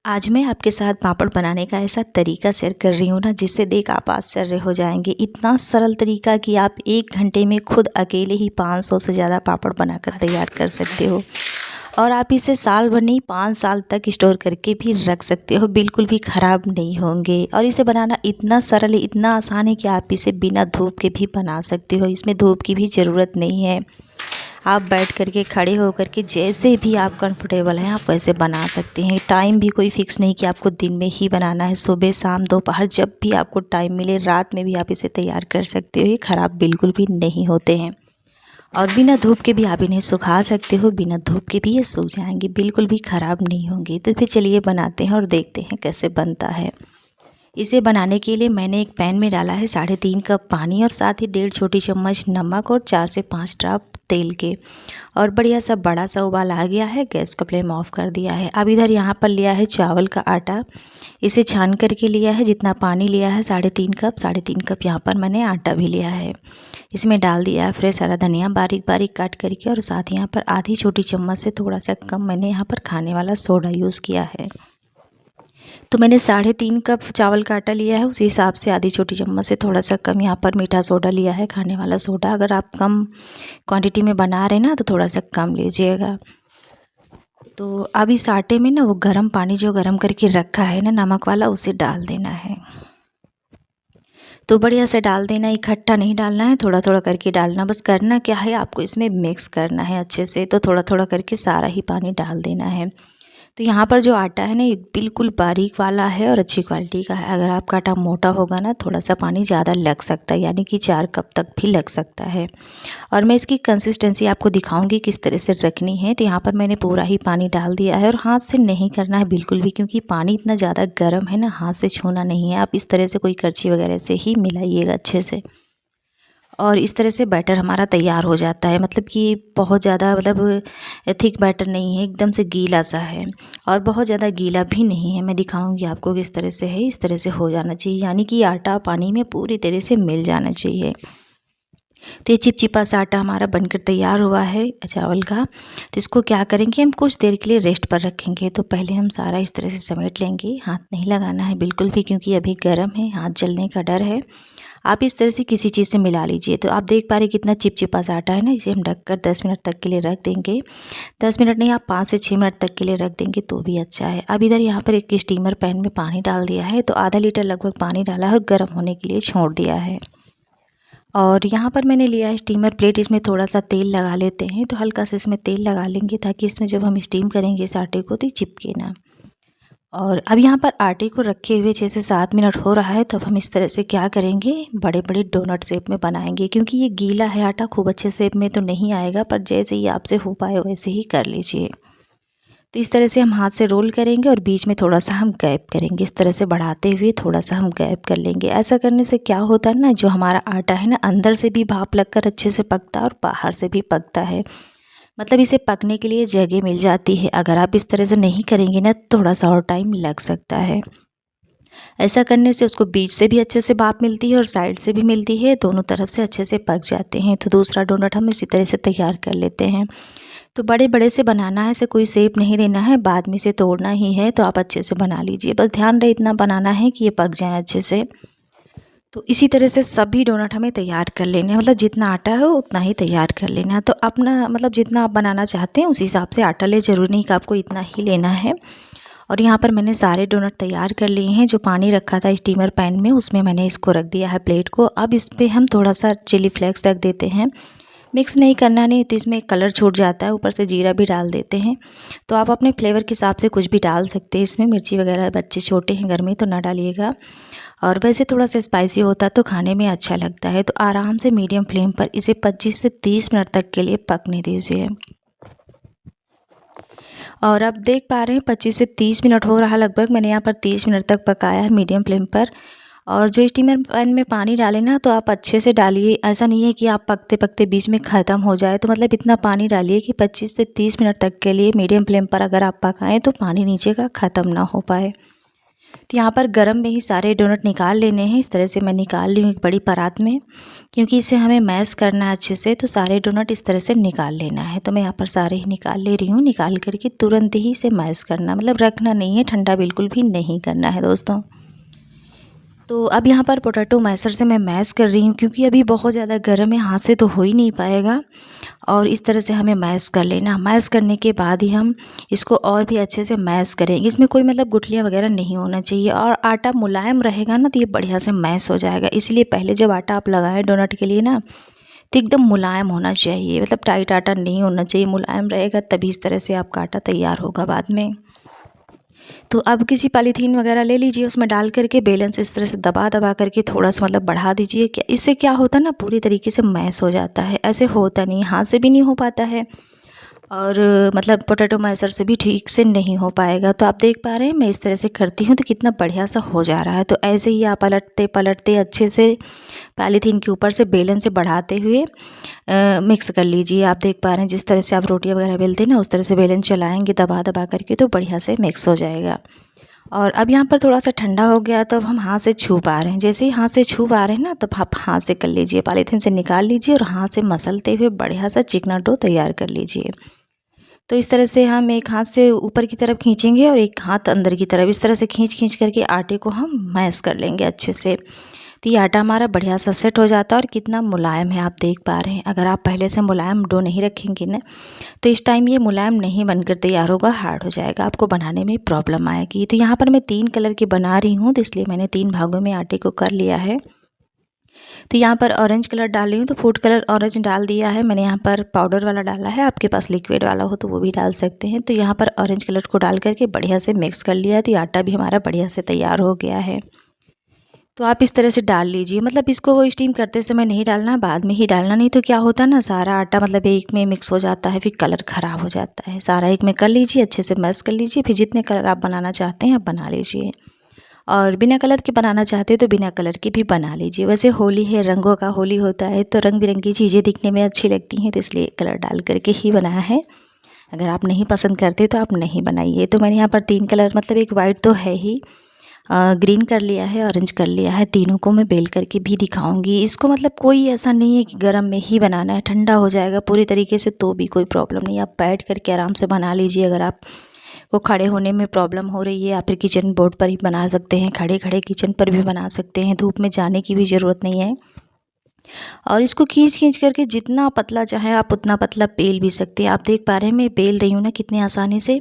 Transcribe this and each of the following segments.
आज मैं आपके साथ पापड़ बनाने का ऐसा तरीका शेयर कर रही हूँ ना, जिससे देख आप आश्चर्य हो जाएंगे। इतना सरल तरीका कि आप 1 घंटे में खुद अकेले ही 500 से ज़्यादा पापड़ बनाकर तैयार कर सकते हो। और आप इसे साल भर नहीं 5 साल तक स्टोर करके भी रख सकते हो, बिल्कुल भी ख़राब नहीं होंगे। और इसे बनाना इतना सरल है, इतना आसान है कि आप इसे बिना धूप के भी बना सकते हो। इसमें धूप की भी ज़रूरत नहीं है। आप बैठ कर के खड़े हो कर के जैसे भी आप कंफर्टेबल हैं आप वैसे बना सकते हैं। टाइम भी कोई फ़िक्स नहीं कि आपको दिन में ही बनाना है, सुबह शाम दोपहर जब भी आपको टाइम मिले, रात में भी आप इसे तैयार कर सकते हो। ये ख़राब बिल्कुल भी नहीं होते हैं। और बिना धूप के भी आप इन्हें सुखा सकते हो, बिना धूप के भी ये सूख जाएंगे, बिल्कुल भी ख़राब नहीं होंगे। तो फिर चलिए बनाते हैं और देखते हैं कैसे बनता है। इसे बनाने के लिए मैंने एक पैन में डाला है 3.5 कप पानी और साथ ही 1.5 छोटी चम्मच नमक और 4 से 5 ड्रॉप तेल के। और बढ़िया सा बड़ा सा उबाल आ गया है, गैस का फ्लेम ऑफ कर दिया है। अब इधर यहाँ पर लिया है चावल का आटा, इसे छान करके लिया है। जितना पानी लिया है 3.5 कप यहाँ पर मैंने आटा भी लिया है। इसमें डाल दिया है फ्रेश हरा धनिया बारीक बारीक काट करके, और साथ यहाँ पर आधी छोटी चम्मच से थोड़ा सा कम मैंने यहाँ पर खाने वाला सोडा यूज़ किया है। तो मैंने 3.5 कप चावल का आटा लिया है, उसी हिसाब से आधी छोटी चम्मच से थोड़ा सा कम यहाँ पर मीठा सोडा लिया है, खाने वाला सोडा। अगर आप कम क्वांटिटी में बना रहे ना तो थोड़ा सा कम लीजिएगा। तो अब इस आटे में ना वो गर्म पानी जो गर्म करके रखा है ना नमक वाला, उसे डाल देना है। तो बढ़िया से डाल देना, इकट्ठा नहीं डालना है, थोड़ा थोड़ा करके डालना। बस करना क्या है, आपको इसमें मिक्स करना है अच्छे से। तो थोड़ा थोड़ा करके सारा ही पानी डाल देना है। तो यहाँ पर जो आटा है ना ये बिल्कुल बारीक वाला है और अच्छी क्वालिटी का है। अगर आपका आटा मोटा होगा ना थोड़ा सा पानी ज़्यादा लग सकता है, यानी कि 4 कप तक भी लग सकता है। और मैं इसकी कंसिस्टेंसी आपको दिखाऊंगी किस तरह से रखनी है। तो यहाँ पर मैंने पूरा ही पानी डाल दिया है, और हाथ से नहीं करना है बिल्कुल भी, क्योंकि पानी इतना ज़्यादा गर्म है ना, हाथ से छूना नहीं है। आप इस तरह से कोई करछी वगैरह से ही मिलाइएगा अच्छे से। और इस तरह से बैटर हमारा तैयार हो जाता है। मतलब कि बहुत ज़्यादा थिक बैटर नहीं है, एकदम से गीला सा है, और बहुत ज़्यादा गीला भी नहीं है। मैं दिखाऊंगी आपको किस तरह से है। इस तरह से हो जाना चाहिए, यानी कि आटा पानी में पूरी तरह से मिल जाना चाहिए। तो ये चिपचिपा सा आटा हमारा बनकर तैयार हुआ है चावल का। तो इसको क्या करेंगे, हम कुछ देर के लिए रेस्ट पर रखेंगे। तो पहले हम सारा इस तरह से समेट लेंगे, हाथ नहीं लगाना है बिल्कुल भी, क्योंकि अभी गर्म है, हाथ जलने का डर है। आप इस तरह से किसी चीज़ से मिला लीजिए। तो आप देख पा रहे कितना चिपचिपा सा आटा है ना। इसे हम ढककर 10 मिनट तक के लिए रख देंगे। 10 मिनट नहीं, आप 5 से 6 मिनट तक के लिए रख देंगे तो भी अच्छा है। अब इधर यहाँ पर एक स्टीमर पैन में पानी डाल दिया है। तो आधा लीटर लगभग पानी डाला है और गर्म होने के लिए छोड़ दिया है। और यहाँ पर मैंने लिया है स्टीमर प्लेट, इसमें थोड़ा सा तेल लगा लेते हैं। तो हल्का सा इसमें तेल लगा लेंगे, ताकि इसमें जब हम स्टीम करेंगे इस आटे को तो चिपके ना। और अब यहाँ पर आटे को रखे हुए 6 से 7 मिनट हो रहा है। तो अब हम इस तरह से क्या करेंगे, बड़े बड़े डोनट शेप में बनाएंगे। क्योंकि ये गीला है आटा, खूब अच्छे शेप में तो नहीं आएगा, पर जैसे ही आपसे हो पाए वैसे ही कर लीजिए। तो इस तरह से हम हाथ से रोल करेंगे और बीच में थोड़ा सा हम गैप करेंगे। इस तरह से बढ़ाते हुए थोड़ा सा हम गैप कर लेंगे। ऐसा करने से क्या होता है ना, जो हमारा आटा है ना अंदर से भी भाप लगकर अच्छे से पकता है और बाहर से भी पकता है। मतलब इसे पकने के लिए जगह मिल जाती है। अगर आप इस तरह से नहीं करेंगे ना थोड़ा सा और टाइम लग सकता है। ऐसा करने से उसको बीच से भी अच्छे से भाप मिलती है और साइड से भी मिलती है, दोनों तरफ से अच्छे से पक जाते हैं। तो दूसरा डोनट हम इसी तरह से तैयार कर लेते हैं। तो बड़े बड़े से बनाना है, ऐसे कोई शेप नहीं देना है, बाद में से तोड़ना ही है। तो आप अच्छे से बना लीजिए, बस ध्यान रहे इतना बनाना है कि ये पक जाए अच्छे से। तो इसी तरह से सभी डोनट हमें तैयार कर लेने हैं। मतलब जितना आटा है उतना ही तैयार कर लेना है। तो अपना मतलब जितना आप बनाना चाहते हैं उस हिसाब से आटा ले, ज़रूरी नहीं कि आपको इतना ही लेना है। और यहाँ पर मैंने सारे डोनट तैयार कर लिए हैं। जो पानी रखा था स्टीमर पैन में उसमें मैंने इसको रख दिया है प्लेट को। अब इस पर हम थोड़ा सा चिली फ्लेक्स रख देते हैं। मिक्स नहीं करना, नहीं तो इसमें कलर छूट जाता है। ऊपर से जीरा भी डाल देते हैं। तो आप अपने फ्लेवर के हिसाब से कुछ भी डाल सकते हैं इसमें। मिर्ची वगैरह बच्चे छोटे हैं घर में तो ना डालिएगा। और वैसे थोड़ा सा स्पाइसी होता है तो खाने में अच्छा लगता है। तो आराम से मीडियम फ्लेम पर इसे 25 से 30 मिनट तक के लिए पकने दीजिए। और अब देख पा रहे हैं 25 से 30 मिनट हो रहा लगभग। मैंने यहाँ पर 30 मिनट तक पकाया है मीडियम फ्लेम पर। और जो स्टीमर पैन में पानी डालें ना तो आप अच्छे से डालिए। ऐसा नहीं है कि आप पकते पकते बीच में ख़त्म हो जाए। तो मतलब इतना पानी डालिए कि 25 से 30 मिनट तक के लिए मीडियम फ्लेम पर अगर आप पकाएं तो पानी नीचे का ख़त्म ना हो पाए। तो यहाँ पर गरम में ही सारे डोनट निकाल लेने हैं। इस तरह से मैं निकाल ली हूँ एक बड़ी परात में, क्योंकि इसे हमें मैश करना है अच्छे से, तो सारे डोनट इस तरह से निकाल लेना है। तो मैं यहाँ पर सारे ही निकाल ले रही हूँ। निकाल करके तुरंत ही इसे मैश करना, मतलब रखना नहीं है, ठंडा बिल्कुल भी नहीं करना है दोस्तों। तो अब यहाँ पर पोटैटो मैशर से मैं मैश कर रही हूँ, क्योंकि अभी बहुत ज़्यादा गर्म है, हाथ से तो हो ही नहीं पाएगा। और इस तरह से हमें मैश कर लेना। मैश करने के बाद ही हम इसको और भी अच्छे से मैश करेंगे। इसमें कोई मतलब गुठलियाँ वगैरह नहीं होना चाहिए, और आटा मुलायम रहेगा ना तो ये बढ़िया से मैश हो जाएगा। इसलिए पहले जब आटा आप लगाएं डोनट के लिए ना, तो एकदम मुलायम होना चाहिए, मतलब टाइट आटा नहीं होना चाहिए, मुलायम रहेगा तभी इस तरह से आपका आटा तैयार होगा बाद में। तो अब किसी पॉलीथीन वगैरह ले लीजिए, उसमें डाल करके बेलन से इस तरह से दबा दबा करके थोड़ा सा मतलब बढ़ा दीजिए। क्या इससे क्या होता है ना, पूरी तरीके से मैश हो जाता है। ऐसे होता नहीं, हाथ से भी नहीं हो पाता है, और मतलब पोटैटो मैशर से भी ठीक से नहीं हो पाएगा। तो आप देख पा रहे हैं मैं इस तरह से करती हूँ तो कितना बढ़िया सा हो जा रहा है। तो ऐसे ही आप पलटते पलटते अच्छे से पॉलीथीन के ऊपर से बेलन से बढ़ाते हुए मिक्स कर लीजिए। आप देख पा रहे हैं जिस तरह से आप रोटियां वगैरह बेलते हैं ना, उस तरह से बेलन चलाएंगे दबा दबा करके, तो बढ़िया से मिक्स हो जाएगा। और अब यहाँ पर थोड़ा सा ठंडा हो गया, तो अब हम हाथ से छू पा रहे हैं। जैसे ही हाथ से छू पा रहे हैं ना, तब आप हाथ से कर लीजिए, पॉलीथीन से निकाल लीजिए और हाथ से मसलते हुए बढ़िया सा चिकना डो तैयार कर लीजिए। तो इस तरह से हम एक हाथ से ऊपर की तरफ खींचेंगे और एक हाथ अंदर की तरफ, इस तरह से खींच खींच करके आटे को हम मैश कर लेंगे अच्छे से। तो ये आटा हमारा बढ़िया सा सेट हो जाता है, और कितना मुलायम है आप देख पा रहे हैं। अगर आप पहले से मुलायम डो नहीं रखेंगे ना, तो इस टाइम ये मुलायम नहीं बनकर तैयार होगा, हार्ड हो जाएगा, आपको बनाने में प्रॉब्लम आएगी। तो यहाँ पर मैं 3 कलर की बना रही हूँ, तो इसलिए मैंने 3 भागों में आटे को कर लिया है। तो यहाँ पर ऑरेंज कलर डाल रही हूँ, तो फूड कलर ऑरेंज डाल दिया है मैंने। यहाँ पर पाउडर वाला डाला है, आपके पास लिक्विड वाला हो तो वो भी डाल सकते हैं। तो यहाँ पर ऑरेंज कलर को डाल करके बढ़िया से मिक्स कर लिया है। तो आटा भी हमारा बढ़िया से तैयार हो गया है। तो आप इस तरह से डाल लीजिए, मतलब इसको वो स्टीम करते समय नहीं डालना, बाद में ही डालना, नहीं तो क्या होता है ना, सारा आटा मतलब एक में मिक्स हो जाता है, फिर कलर ख़राब हो जाता है। सारा एक में कर लीजिए, अच्छे से मैश कर लीजिए, फिर जितने कलर आप बनाना चाहते हैं आप बना लीजिए। और बिना कलर के बनाना चाहते हैं तो बिना कलर की भी बना लीजिए। वैसे होली है, रंगों का होली होता है, तो रंग बिरंगी चीज़ें दिखने में अच्छी लगती हैं, तो इसलिए कलर डाल करके ही बनाया है। अगर आप नहीं पसंद करते तो आप नहीं बनाइए। तो मैंने यहाँ पर 3 कलर, मतलब एक वाइट तो है ही, ग्रीन कर लिया है, ऑरेंज कर लिया है। तीनों को मैं बेल करके भी दिखाऊंगी। इसको मतलब कोई ऐसा नहीं है कि गर्म में ही बनाना है, ठंडा हो जाएगा पूरी तरीके से तो भी कोई प्रॉब्लम नहीं। आप बैठ करके आराम से बना लीजिए। अगर आप को खड़े होने में प्रॉब्लम हो रही है, या फिर किचन बोर्ड पर ही बना सकते हैं, खड़े खड़े किचन पर भी बना सकते हैं, धूप में जाने की भी ज़रूरत नहीं है। और इसको खींच खींच करके जितना पतला चाहे आप उतना पतला बेल भी सकते हैं। आप देख पा रहे हैं मैं बेल रही हूँ ना कितनी आसानी से।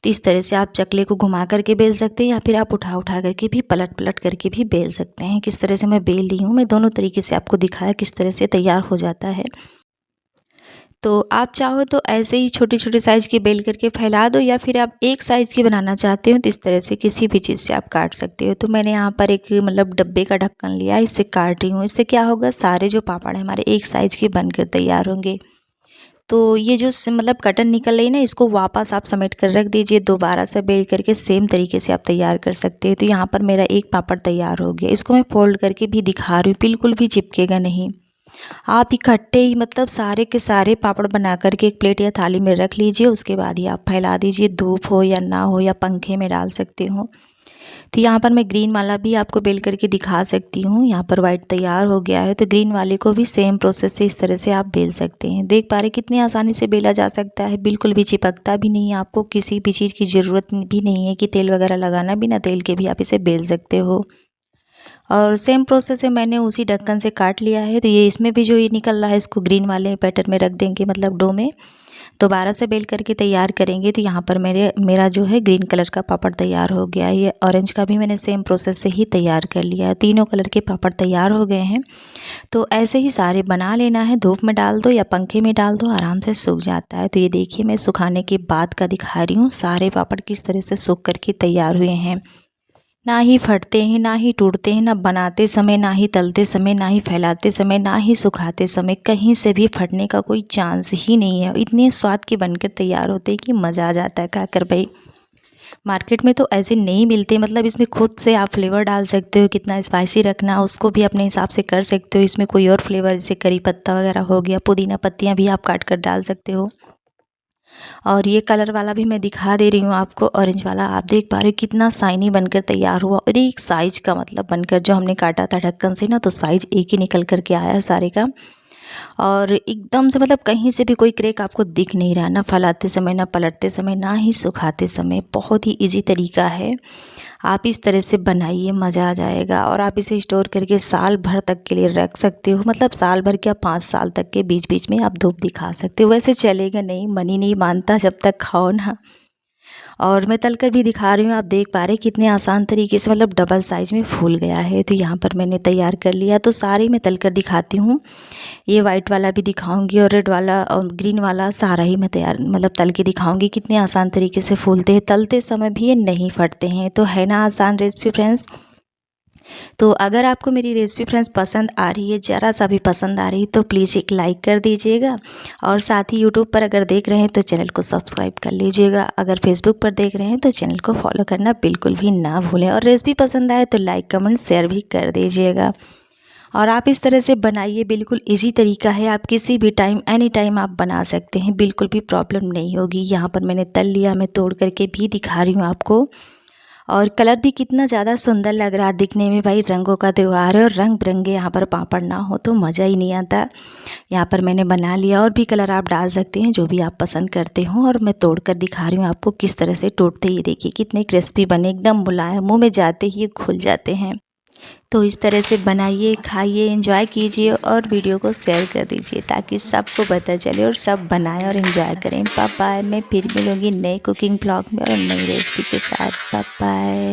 तो इस तरह से आप चकले को घुमा करके बेल सकते हैं, या फिर आप उठा उठा करके भी पलट पलट करके भी बेल सकते हैं। किस तरह से मैं बेल रही हूँ, मैं दोनों तरीके से आपको दिखाया किस तरह से तैयार हो जाता है। तो आप चाहो तो ऐसे ही छोटे छोटे साइज़ की बेल करके फैला दो, या फिर आप एक साइज़ की बनाना चाहते हो तो इस तरह से किसी भी चीज़ से आप काट सकते हो। तो मैंने यहाँ पर एक मतलब डब्बे का ढक्कन लिया, इससे काट रही हूँ। इससे क्या होगा, सारे जो पापड़ हैं हमारे एक साइज़ के बनकर तैयार होंगे। तो ये जो मतलब कटन निकल रही है ना, इसको वापस आप समेट कर रख दीजिए। दोबारा से बेल करके सेम तरीके से आप तैयार कर सकते हैं। तो यहाँ पर मेरा एक पापड़ तैयार हो गया। इसको मैं फोल्ड करके भी दिखा रही हूँ, बिल्कुल भी चिपकेगा नहीं। आप इकट्ठे ही मतलब सारे के सारे पापड़ बना करके एक प्लेट या थाली में रख लीजिए। उसके बाद ही आप फैला दीजिए, धूप हो या ना हो, या पंखे में डाल सकते हो। तो यहाँ पर मैं ग्रीन वाला भी आपको बेल करके दिखा सकती हूँ। यहाँ पर वाइट तैयार हो गया है, तो ग्रीन वाले को भी सेम प्रोसेस से इस तरह से आप बेल सकते हैं। देख पा रहे कितनी आसानी से बेला जा सकता है, बिल्कुल भी चिपकता भी नहीं है। आपको किसी भी चीज़ की ज़रूरत भी नहीं है कि तेल वगैरह लगाना, बिना तेल के भी आप इसे बेल सकते हो। और सेम प्रोसेस है, मैंने उसी ढक्कन से काट लिया है। तो ये इसमें भी जो ये निकल रहा है, इसको ग्रीन वाले बैटर में रख देंगे, मतलब डो में दोबारा से बेल करके तैयार करेंगे। तो यहाँ पर मेरा जो है ग्रीन कलर का पापड़ तैयार हो गया है। ये ऑरेंज का भी मैंने सेम प्रोसेस से ही तैयार कर लिया है। तीनों कलर के पापड़ तैयार हो गए हैं। तो ऐसे ही सारे बना लेना है। धूप में डाल दो या पंखे में डाल दो, आराम से सूख जाता है। तो ये देखिए मैं सुखाने के बाद का दिखा रही हूँ, सारे पापड़ किस तरह से सूख करके तैयार हुए हैं। ना ही फटते हैं, ना ही टूटते हैं, ना बनाते समय, ना ही तलते समय, ना ही फैलाते समय, ना ही सुखाते समय, कहीं से भी फटने का कोई चांस ही नहीं है। इतने स्वाद के बनकर तैयार होते हैं कि मज़ा आ जाता है खाकर भाई। मार्केट में तो ऐसे नहीं मिलते, मतलब इसमें खुद से आप फ्लेवर डाल सकते हो, कितना स्पाइसी रखना उसको भी अपने हिसाब से कर सकते हो। इसमें कोई और फ्लेवर जैसे करी पत्ता वगैरह हो गया, पुदीना पत्तियाँ भी आप काट कर डाल सकते हो। और ये कलर वाला भी मैं दिखा दे रही हूँ आपको, ऑरेंज वाला। आप देख पा रहे हो कितना शाइनी बनकर तैयार हुआ, और एक साइज का मतलब बनकर, जो हमने काटा था ढक्कन से ना, तो साइज एक ही निकल कर के आया सारे का। और एकदम से मतलब कहीं से भी कोई क्रैक आपको दिख नहीं रहा, ना फैलाते समय, ना पलटते समय, ना ही सुखाते समय। बहुत ही इजी तरीका है, आप इस तरह से बनाइए, मज़ा आ जाएगा। और आप इसे स्टोर करके साल भर तक के लिए रख सकते हो, मतलब साल भर क्या 5 साल तक के बीच बीच में आप धूप दिखा सकते हो। वैसे चलेगा नहीं, मन ही नहीं मानता जब तक खाओ ना। और मैं तल कर भी दिखा रही हूँ, आप देख पा रहे हैं कितने आसान तरीके से, मतलब डबल साइज़ में फूल गया है। तो यहाँ पर मैंने तैयार कर लिया, तो सारे मैं तल कर दिखाती हूँ। ये वाइट वाला भी दिखाऊंगी, और रेड वाला और ग्रीन वाला, सारा ही मैं तैयार मतलब तल के दिखाऊंगी। कितने आसान तरीके से फूलते हैं, तलते समय भी ये नहीं फटते हैं। तो है ना आसान रेसिपी फ्रेंड्स। तो अगर आपको मेरी रेसिपी फ्रेंड्स पसंद आ रही है, ज़रा सा भी पसंद आ रही है, तो प्लीज़ एक लाइक कर दीजिएगा। और साथ ही यूट्यूब पर अगर देख रहे हैं तो चैनल को सब्सक्राइब कर लीजिएगा। अगर फेसबुक पर देख रहे हैं तो चैनल को फॉलो करना बिल्कुल भी ना भूलें। और रेसिपी पसंद आए तो लाइक कमेंट शेयर भी कर दीजिएगा। और आप इस तरह से बनाइए, बिल्कुल इजी तरीका है, आप किसी भी टाइम एनी टाइम आप बना सकते हैं, बिल्कुल भी प्रॉब्लम नहीं होगी। यहाँ पर मैंने तल लिया, मैं तोड़ करके भी दिखा रही हूँ आपको। और कलर भी कितना ज़्यादा सुंदर लग रहा है दिखने में। भाई रंगों का त्यौहार है, और रंग बिरंगे यहाँ पर पापड़ ना हो तो मज़ा ही नहीं आता। यहाँ पर मैंने बना लिया, और भी कलर आप डाल सकते हैं जो भी आप पसंद करते हो। और मैं तोड़ कर दिखा रही हूँ आपको किस तरह से टूटते ही, देखिए कितने क्रिस्पी बने, एकदम मुलायम, मुँह में जाते ही खुल जाते हैं। तो इस तरह से बनाइए, खाइए, एंजॉय कीजिए, और वीडियो को शेयर कर दीजिए ताकि सबको पता चले और सब बनाएं और एंजॉय करें। Bye bye. मैं फिर मिलूँगी नए कुकिंग ब्लॉग में और नई रेसिपी के साथ। Bye bye.